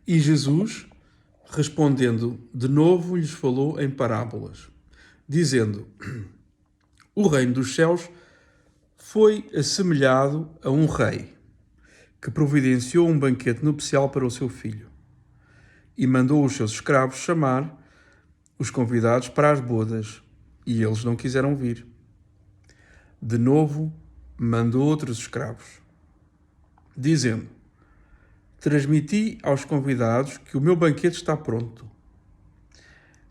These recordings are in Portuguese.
E Jesus, respondendo, de novo lhes falou em parábolas, dizendo: O reino dos céus foi assemelhado a um rei que providenciou um banquete nupcial para o seu filho e mandou os seus escravos chamar os convidados para as bodas, e eles não quiseram vir. De novo, mandou outros escravos, dizendo: Transmiti aos convidados que o meu banquete está pronto.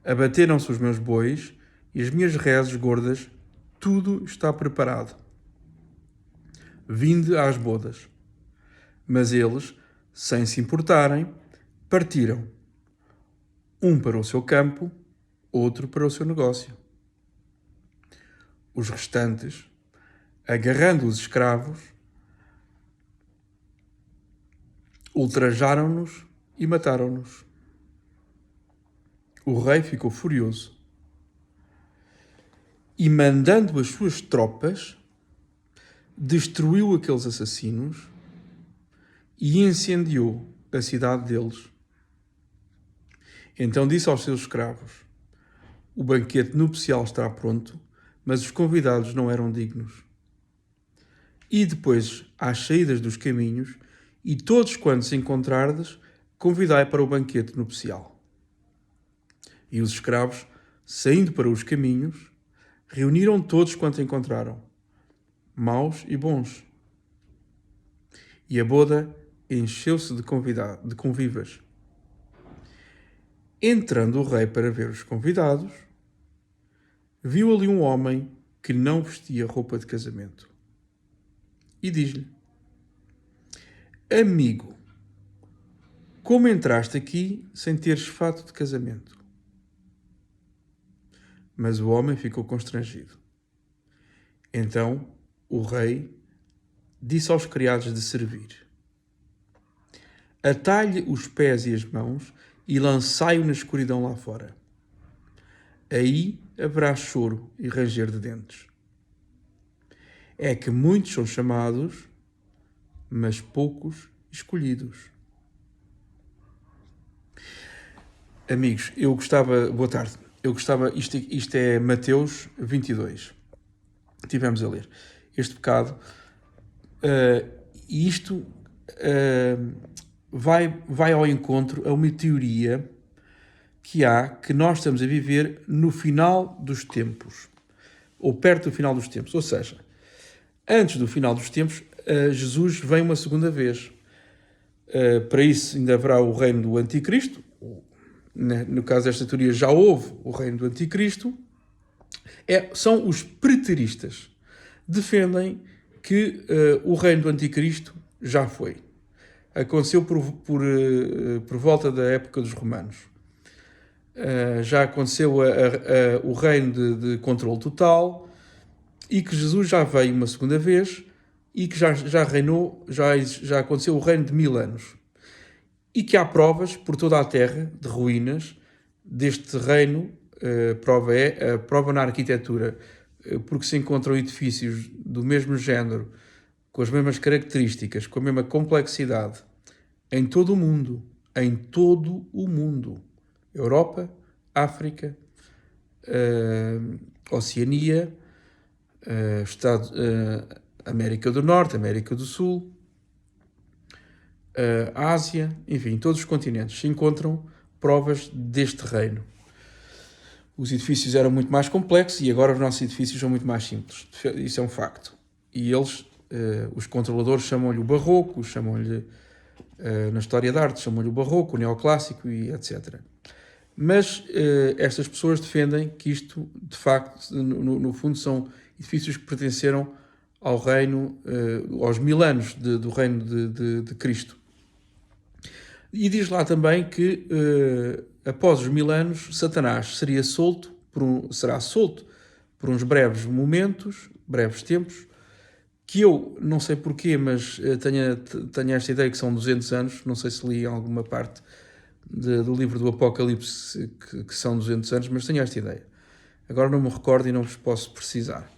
Abateram-se os meus bois e as minhas reses gordas, tudo está preparado. Vinde às bodas. Mas eles, sem se importarem, partiram. Um para o seu campo, outro para o seu negócio. Os restantes, agarrando os escravos, ultrajaram-nos e mataram-nos. O rei ficou furioso e, mandando as suas tropas, destruiu aqueles assassinos e incendiou a cidade deles. Então disse aos seus escravos: O banquete nupcial está pronto, mas os convidados não eram dignos. E depois, às saídas dos caminhos, e todos quantos encontrardes, convidai para o banquete nupcial. E os escravos, saindo para os caminhos, reuniram todos quantos encontraram, maus e bons. E a boda encheu-se de convivas. Entrando o rei para ver os convidados, viu ali um homem que não vestia roupa de casamento. E diz-lhe: Amigo, como entraste aqui sem teres fato de casamento? Mas o homem ficou constrangido. Então o rei disse aos criados de servir: Atai-lhe os pés e as mãos e lançai-o na escuridão lá fora. Aí haverá choro e ranger de dentes. É que muitos são chamados, mas poucos escolhidos. Amigos, boa tarde. Isto é Mateus 22. Tivemos a ler este pecado. E isto vai ao encontro a uma teoria que nós estamos a viver no final dos tempos, ou perto do final dos tempos. Ou seja, antes do final dos tempos, Jesus vem uma segunda vez. Para isso ainda haverá o reino do Anticristo. No caso desta teoria já houve o reino do Anticristo. São os preteristas. Defendem que o reino do Anticristo já foi. Aconteceu por volta da época dos romanos. Já aconteceu o reino de controle total e que Jesus já veio uma segunda vez e que já reinou, já aconteceu o reino de 1000 anos. E que há provas por toda a terra de ruínas deste reino. A prova na arquitetura, porque se encontram edifícios do mesmo género, com as mesmas características, com a mesma complexidade, em todo o mundo. Em todo o mundo. Europa, África, Oceania, América do Norte, América do Sul, Ásia, enfim, todos os continentes se encontram provas deste reino. Os edifícios eram muito mais complexos e agora os nossos edifícios são muito mais simples. Isso é um facto. E eles, os controladores, chamam-lhe o barroco, chamam-lhe, na história da arte, chamam-lhe o barroco, o neoclássico e etc. Mas estas pessoas defendem que isto, de facto, no fundo, são edifícios que pertenceram ao reino, aos 1000 anos do reino de Cristo. E diz lá também que, após os 1000 anos, Satanás será solto por uns breves momentos, breves tempos, que eu não sei porquê, mas tenho esta ideia que são 200 anos, não sei se li em alguma parte do livro do Apocalipse que são 200 anos, mas tenho esta ideia. Agora não me recordo e não vos posso precisar.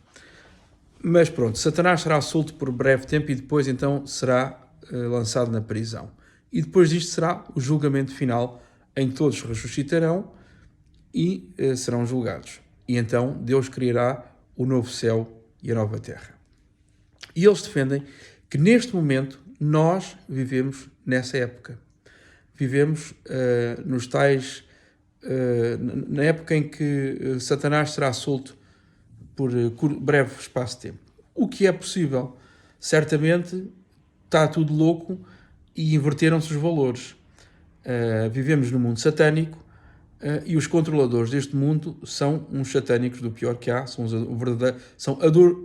Mas pronto, Satanás será solto por breve tempo e depois então será lançado na prisão. e depois disto será o julgamento final, em que todos ressuscitarão e serão julgados. E então Deus criará o novo céu e a nova terra. E eles defendem que neste momento nós vivemos nessa época. Vivemos nos tais... na época em que Satanás será solto por breve espaço de tempo. O que é possível. Certamente está tudo louco e inverteram-se os valores. Vivemos num mundo satânico e os controladores deste mundo são uns satânicos do pior que há, são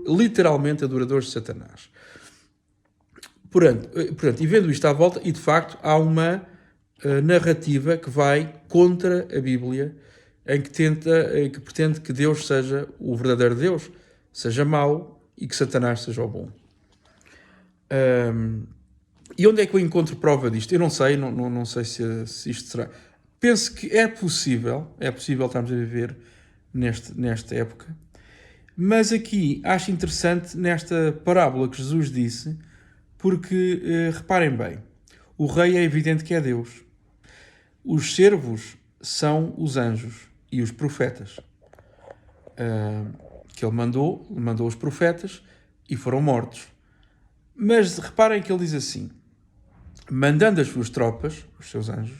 literalmente adoradores de Satanás. Portanto, e vendo isto à volta, e de facto há uma narrativa que vai contra a Bíblia, em que pretende que Deus seja o verdadeiro Deus, seja mau, e que Satanás seja o bom. E onde é que eu encontro prova disto? Eu não sei, não sei se isto será... Penso que é possível estarmos a viver nesta época, mas aqui acho interessante nesta parábola que Jesus disse, porque, reparem bem, o rei é evidente que é Deus. Os servos são os anjos e os profetas. Que ele mandou os profetas e foram mortos. Mas reparem que ele diz assim, mandando as suas tropas, os seus anjos,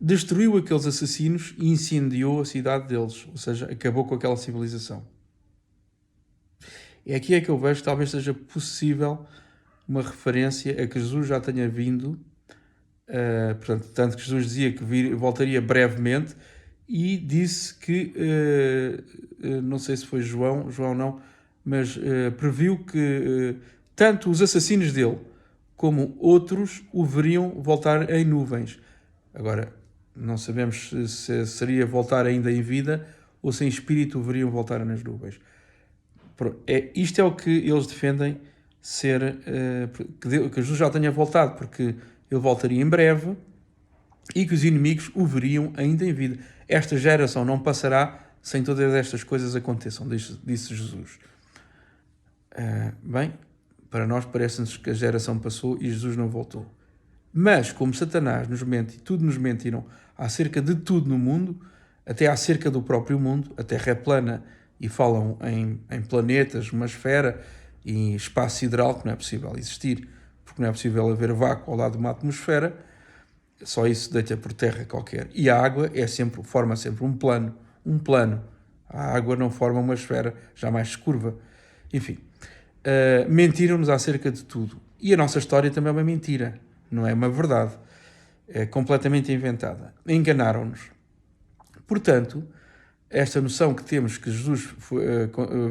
destruiu aqueles assassinos e incendiou a cidade deles, ou seja, acabou com aquela civilização. E aqui é que eu vejo que talvez seja possível uma referência a que Jesus já tenha vindo, portanto, tanto que Jesus dizia que voltaria brevemente, e disse que, não sei se foi João não, mas previu que tanto os assassinos dele como outros o veriam voltar em nuvens. Agora, não sabemos se seria voltar ainda em vida ou se em espírito o veriam voltar nas nuvens. Isto é o que eles defendem ser, que Jesus já tenha voltado, porque ele voltaria em breve e que os inimigos o veriam ainda em vida. Esta geração não passará sem todas estas coisas aconteçam, disse Jesus. Bem, para nós parece-nos que a geração passou e Jesus não voltou. Mas, como Satanás nos mente e tudo nos mentiram acerca de tudo no mundo, até acerca do próprio mundo, a Terra é plana e falam em planetas, uma esfera e espaço sideral que não é possível existir, porque não é possível haver vácuo ao lado de uma atmosfera, só isso deita por terra qualquer. E a água forma sempre um plano. A água não forma uma esfera, jamais se curva. Enfim, mentiram-nos acerca de tudo. E a nossa história também é uma mentira. Não é uma verdade, é completamente inventada. Enganaram-nos. Portanto, esta noção que temos que Jesus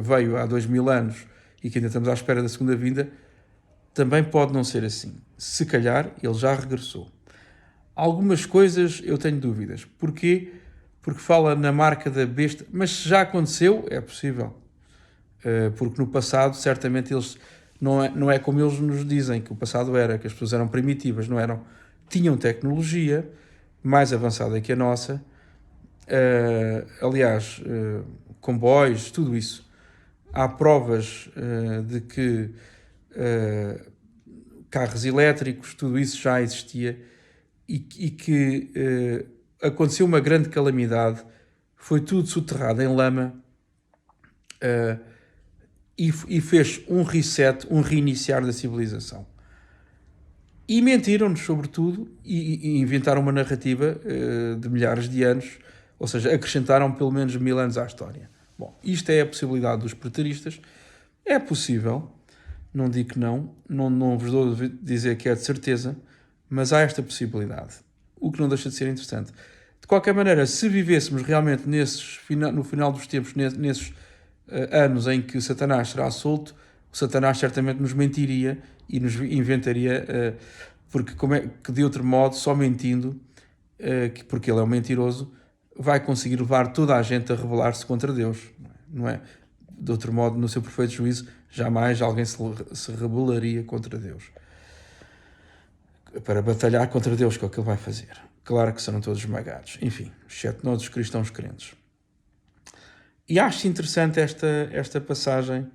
veio há 2000 anos e que ainda estamos à espera da segunda vinda, também pode não ser assim. Se calhar, ele já regressou. Algumas coisas eu tenho dúvidas. Porquê? Porque fala na marca da besta, mas se já aconteceu, é possível. Porque no passado, certamente, eles... Não é como eles nos dizem que o passado era, que as pessoas eram primitivas, não eram. Tinham tecnologia mais avançada que a nossa, aliás, comboios, tudo isso. Há provas de que carros elétricos, tudo isso já existia e que aconteceu uma grande calamidade, foi tudo soterrado em lama, e fez um reset, um reiniciar da civilização. E mentiram-nos, sobretudo, e inventaram uma narrativa de milhares de anos, ou seja, acrescentaram pelo menos 1000 anos à história. Bom, isto é a possibilidade dos preteristas. É possível, não digo que não vos dou a dizer que é de certeza, mas há esta possibilidade, o que não deixa de ser interessante. De qualquer maneira, se vivêssemos realmente no final dos tempos, nesses anos em que Satanás será solto, o Satanás certamente nos mentiria e nos inventaria, porque como é que de outro modo, só mentindo, porque ele é um mentiroso, vai conseguir levar toda a gente a rebelar-se contra Deus, não é? De outro modo, no seu perfeito juízo, jamais alguém se rebelaria contra Deus. Para batalhar contra Deus, que é o que ele vai fazer. Claro que serão todos esmagados. Enfim, exceto nós, os cristãos crentes. E acho interessante esta passagem,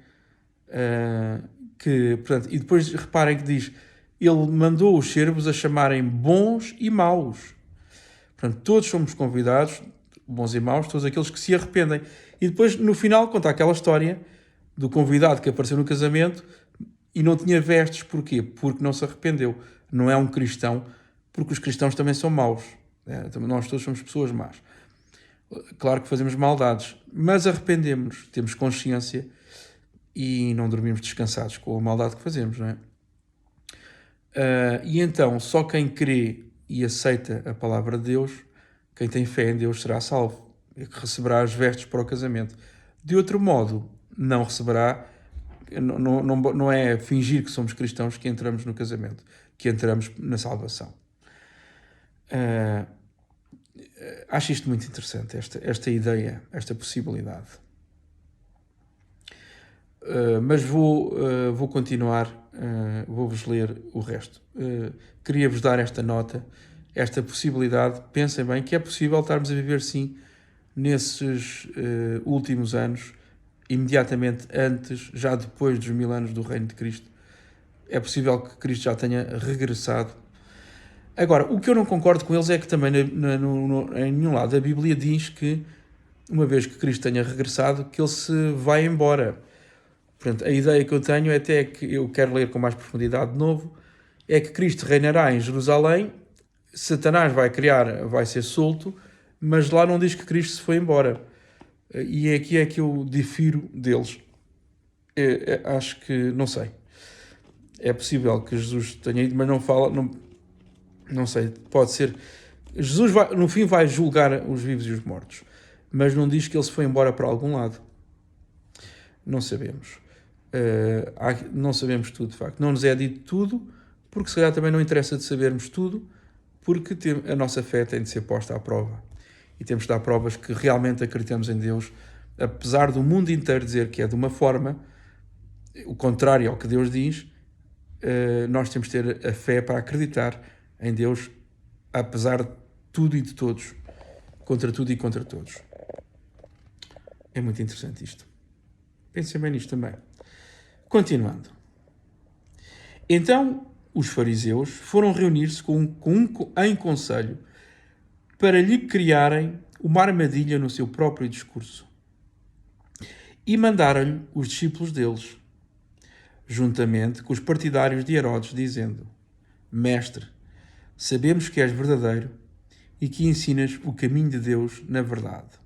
portanto, e depois reparem que diz ele mandou os servos a chamarem bons e maus. Portanto, todos somos convidados, bons e maus, todos aqueles que se arrependem. E depois, no final, conta aquela história do convidado que apareceu no casamento e não tinha vestes. Porquê? Porque não se arrependeu. Não é um cristão, porque os cristãos também são maus. Nós todos somos pessoas más. Claro que fazemos maldades, mas arrependemos-nos, temos consciência e não dormimos descansados com a maldade que fazemos, não é? E então, só quem crê e aceita a palavra de Deus, quem tem fé em Deus, será salvo, e que receberá as vestes para o casamento. De outro modo, não receberá, não é fingir que somos cristãos que entramos no casamento, que entramos na salvação. Acho isto muito interessante, esta ideia, esta possibilidade. Mas vou continuar, vou-vos ler o resto. Queria-vos dar esta nota, esta possibilidade. Pensem bem que é possível estarmos a viver, sim, nesses últimos anos, imediatamente antes, já depois dos 1000 anos do reino de Cristo. É possível que Cristo já tenha regressado. Agora, o que eu não concordo com eles é que também em nenhum lado da Bíblia diz que, uma vez que Cristo tenha regressado, que ele se vai embora. Portanto, a ideia que eu tenho é até que eu quero ler com mais profundidade de novo, é que Cristo reinará em Jerusalém, Satanás vai ser solto, mas lá não diz que Cristo se foi embora. E aqui é que eu difiro deles. Acho que, não sei. É possível que Jesus tenha ido, mas não fala, não sei, pode ser. Jesus no fim vai julgar os vivos e os mortos, mas não diz que ele se foi embora para algum lado. Não sabemos. Não sabemos tudo, de facto. Não nos é dito tudo, porque se calhar também não interessa de sabermos tudo, porque a nossa fé tem de ser posta à prova. E temos de dar provas que realmente acreditamos em Deus, apesar do mundo inteiro dizer que é de uma forma, o contrário ao que Deus diz, nós temos de ter a fé para acreditar em Deus, apesar de tudo e de todos, contra tudo e contra todos. É muito interessante isto. Pensem bem nisto também. Continuando. Então, os fariseus foram reunir-se em conselho para lhe criarem uma armadilha no seu próprio discurso. E mandaram-lhe os discípulos deles, juntamente com os partidários de Herodes, dizendo: Mestre, sabemos que és verdadeiro e que ensinas o caminho de Deus na verdade.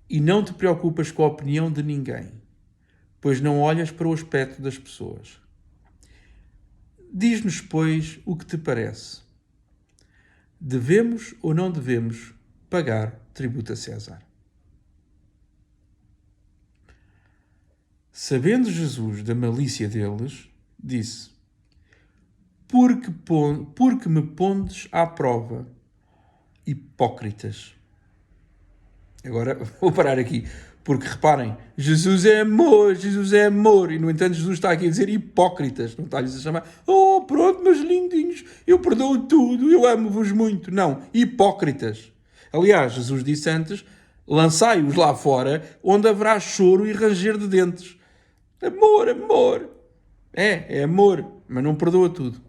E não te preocupas com a opinião de ninguém, pois não olhas para o aspecto das pessoas. Diz-nos, pois, o que te parece. Devemos ou não devemos pagar tributo a César? Sabendo Jesus da malícia deles, disse: Porque me pondes à prova, hipócritas. Agora vou parar aqui, porque reparem, Jesus é amor, e no entanto Jesus está aqui a dizer hipócritas, não está-lhes a chamar, oh pronto, meus lindinhos, eu perdoo tudo, eu amo-vos muito. Não, hipócritas. Aliás, Jesus disse antes, lançai-os lá fora, onde haverá choro e ranger de dentes. Amor. É amor, mas não perdoa tudo.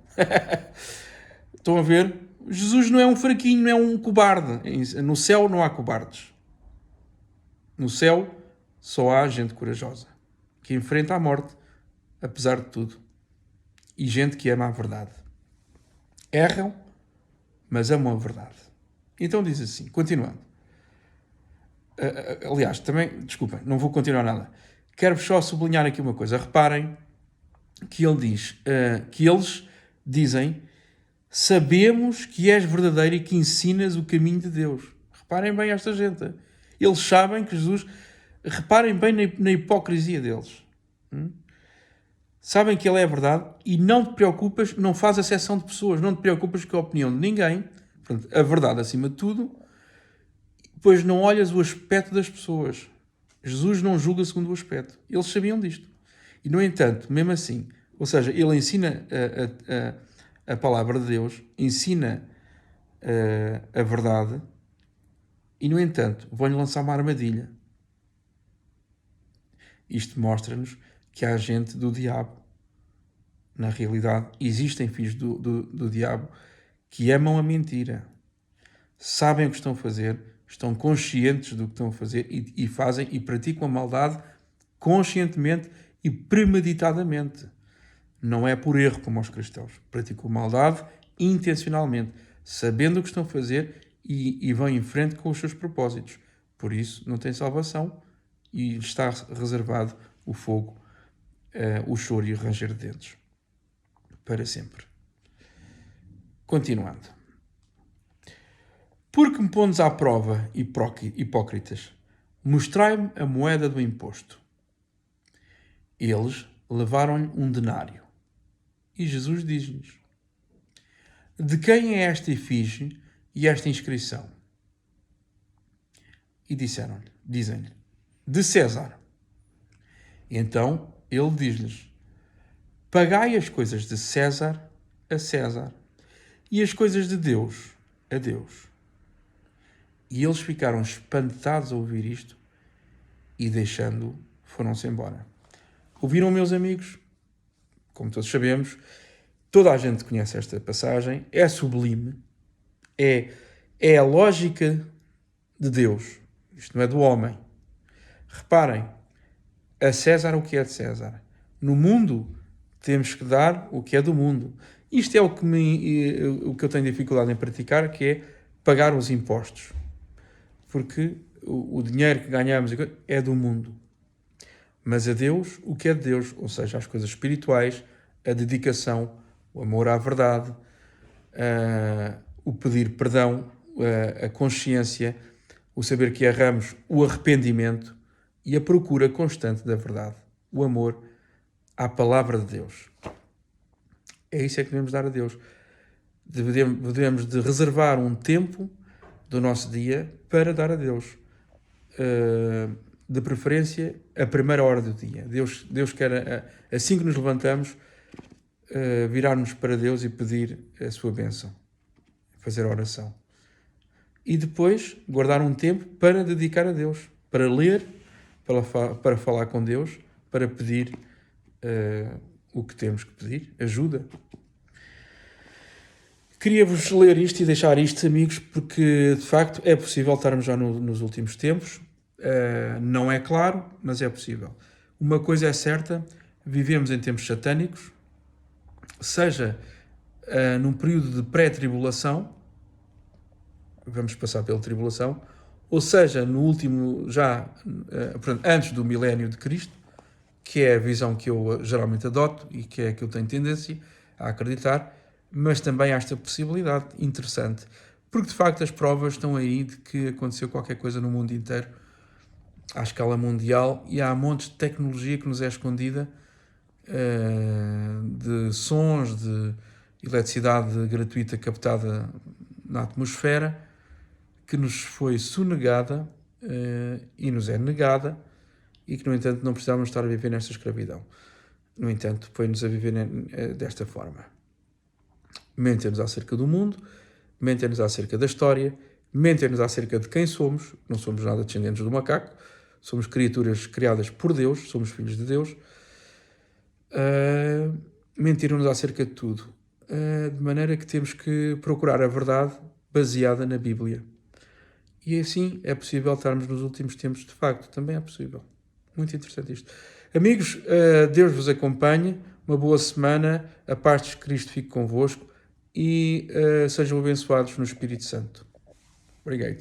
Estão a ver? Jesus não é um fraquinho, não é um cobarde. No céu não há cobardes. No céu só há gente corajosa, que enfrenta a morte, apesar de tudo. E gente que ama a verdade. Erram, mas amam a verdade. Então diz assim, continuando. Aliás, também, desculpem, não vou continuar nada. Quero-vos só sublinhar aqui uma coisa. Reparem que ele diz, que eles dizem: sabemos que és verdadeiro e que ensinas o caminho de Deus. Reparem bem esta gente. Eles sabem que Jesus... Reparem bem na hipocrisia deles. Sabem que ele é a verdade e não te preocupas, não faz exceção de pessoas, não te preocupas com a opinião de ninguém. Portanto, a verdade acima de tudo. Pois não olhas o aspecto das pessoas. Jesus não julga segundo o aspecto. Eles sabiam disto. E, no entanto, mesmo assim, ou seja, ele ensina a palavra de Deus, ensina a verdade, e, no entanto, vão-lhe lançar uma armadilha. Isto mostra-nos que há gente do diabo Na realidade, existem filhos do diabo que amam a mentira, sabem o que estão a fazer, estão conscientes do que estão a fazer e fazem e praticam a maldade conscientemente e premeditadamente. Não é por erro como os cristãos. Praticam maldade intencionalmente, sabendo o que estão a fazer e vão em frente com os seus propósitos. Por isso, não tem salvação e está reservado o fogo, o choro e o ranger de dentes. Para sempre. Continuando. Porque me pondes à prova, hipócritas, mostrai-me a moeda do imposto. Eles levaram-lhe um denário. E Jesus diz-lhes: de quem é esta efígie e esta inscrição? E dizem-lhe, de César. Então ele diz-lhes: pagai as coisas de César a César e as coisas de Deus a Deus. E eles ficaram espantados a ouvir isto e, deixando-o, foram-se embora. Ouviram, meus amigos? Como todos sabemos, toda a gente conhece esta passagem, é sublime, é a lógica de Deus, isto não é do homem. Reparem, a César o que é de César. No mundo, temos que dar o que é do mundo. Isto é o que eu tenho dificuldade em praticar, que é pagar os impostos. Porque o dinheiro que ganhamos é do mundo. Mas a Deus, o que é de Deus, ou seja, as coisas espirituais, a dedicação, o amor à verdade, o pedir perdão, a consciência, o saber que erramos, o arrependimento e a procura constante da verdade, o amor à palavra de Deus. É isso que devemos dar a Deus. Devemos de reservar um tempo do nosso dia para dar a Deus. De preferência, a primeira hora do dia. Deus quer, assim que nos levantamos, virar-nos para Deus e pedir a sua bênção. Fazer a oração. E depois, guardar um tempo para dedicar a Deus. Para ler, para falar com Deus, para pedir o que temos que pedir. Ajuda. Queria-vos ler isto e deixar isto, amigos, porque, de facto, é possível estarmos já nos últimos tempos. Não é claro, mas é possível. Uma coisa é certa, vivemos em tempos satânicos, seja num período de pré-tribulação, vamos passar pela tribulação, ou seja, no último, portanto, antes do milénio de Cristo, que é a visão que eu geralmente adoto e que é a que eu tenho tendência a acreditar, mas também há esta possibilidade interessante, porque de facto as provas estão aí de que aconteceu qualquer coisa no mundo inteiro, à escala mundial, e há montes de tecnologia que nos é escondida, de sons, de eletricidade gratuita captada na atmosfera, que nos foi sonegada e nos é negada, e que, no entanto, não precisávamos estar a viver nesta escravidão. No entanto, põe-nos a viver desta forma. Mentem-nos acerca do mundo, mentem-nos acerca da história, mentem-nos acerca de quem somos. Não somos nada descendentes do macaco, somos criaturas criadas por Deus, somos filhos de Deus. Mentiram-nos acerca de tudo, de maneira que temos que procurar a verdade baseada na Bíblia. E assim é possível estarmos nos últimos tempos, de facto, também é possível. Muito interessante isto. Amigos, Deus vos acompanhe, uma boa semana, a paz de Cristo fique convosco e sejam abençoados no Espírito Santo. Obrigado.